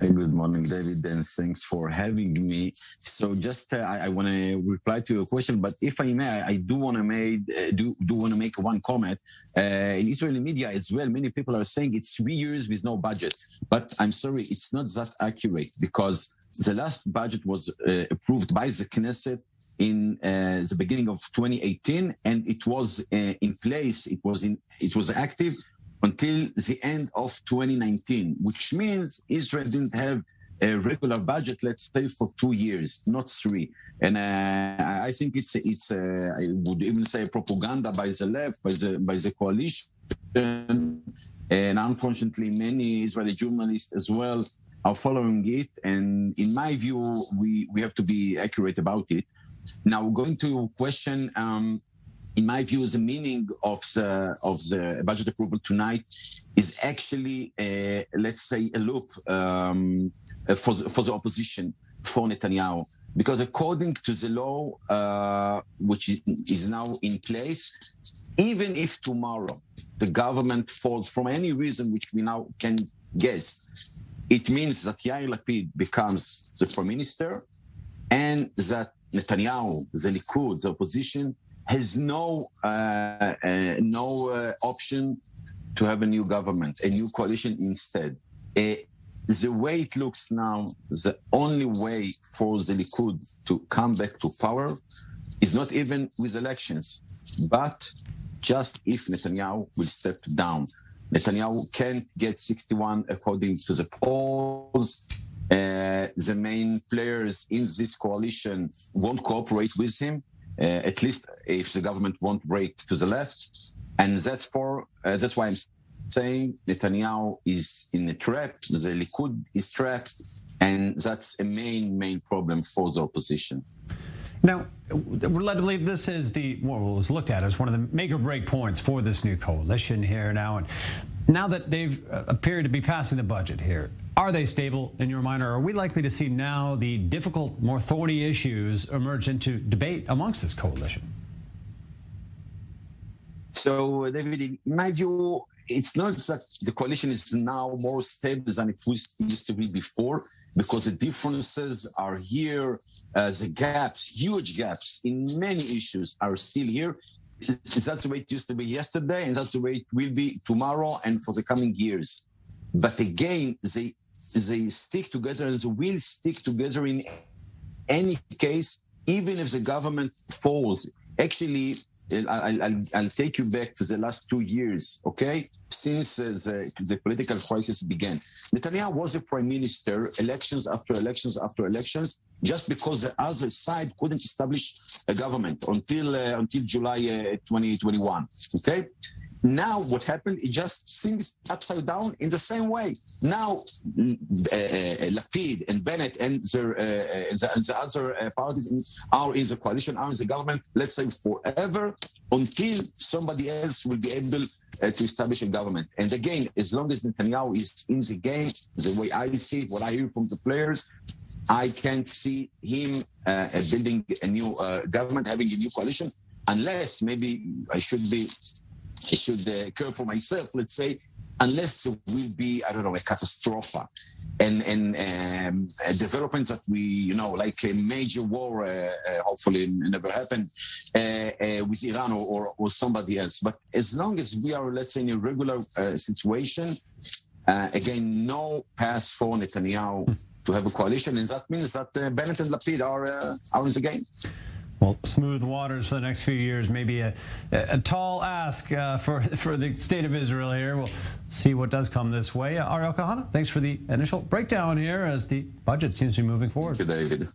Good morning, David, and thanks for having me. So, just I want to reply to your question, but if I may, I do want to make one comment. In Israeli media as well, many people are saying it's 3 years with no budget, but I'm sorry, it's not that accurate because the last budget was approved by the Knesset in the beginning of 2018, and it was in place. It was active until the end of 2019, which means Israel didn't have a regular budget, let's say, for 2 years, not 3. And I think it's I would even say propaganda by the left, by the coalition. And unfortunately, many Israeli journalists as well are following it. And in my view, we have to be accurate about it. Now, going to your question, in my view, the meaning of the budget approval tonight is actually, let's say, a loop for the opposition, for Netanyahu. Because according to the law, which is now in place, even if tomorrow the government falls from any reason which we now can guess, it means that Yair Lapid becomes the prime minister and that Netanyahu, the Likud, the opposition, has no option to have a new government, a new coalition instead. The way it looks now, the only way for the Likud to come back to power is not even with elections, but just if Netanyahu will step down. Netanyahu can't get 61 according to the polls. The main players in this coalition won't cooperate with him. At least if the government won't break to the left. And that's why I'm saying Netanyahu is in a trap, the Likud is trapped, and that's a main problem for the opposition. Now, we're led to believe this is what was looked at as one of the make or break points for this new coalition here now. And now that they've appeared to be passing the budget here, are they stable in your mind, or are we likely to see now the difficult, more thorny issues emerge into debate amongst this coalition? So, David, in my view, it's not that the coalition is now more stable than it used to be before, because the differences are here. The gaps, huge gaps in many issues are still here. That's the way it used to be yesterday, and that's the way it will be tomorrow and for the coming years. But again, they stick together and they will stick together in any case, even if the government falls. Actually, I'll take you back to the last 2 years, okay? Since the political crisis began. Netanyahu was a prime minister, elections after elections after elections, just because the other side couldn't establish a government until July 2021, okay? Now what happened, it just things upside down in the same way. Now Lapid and Bennett and the other parties are in the coalition, are in the government, let's say forever, until somebody else will be able to establish a government. And again, as long as Netanyahu is in the game, the way I see it, what I hear from the players, I can't see him building a new government, having a new coalition, unless maybe I should care for myself, let's say, unless there will be, I don't know, a catastrophe and developments that we, like a major war, hopefully never happen with Iran or somebody else. But as long as we are, let's say, in a regular situation, again, no path for Netanyahu to have a coalition, and that means that Bennett and Lapid are in the game. Well, smooth waters for the next few years, maybe a tall ask for the state of Israel here. We'll see what does come this way. Ariel Kahana, thanks for the initial breakdown here as the budget seems to be moving forward. Thank you, David.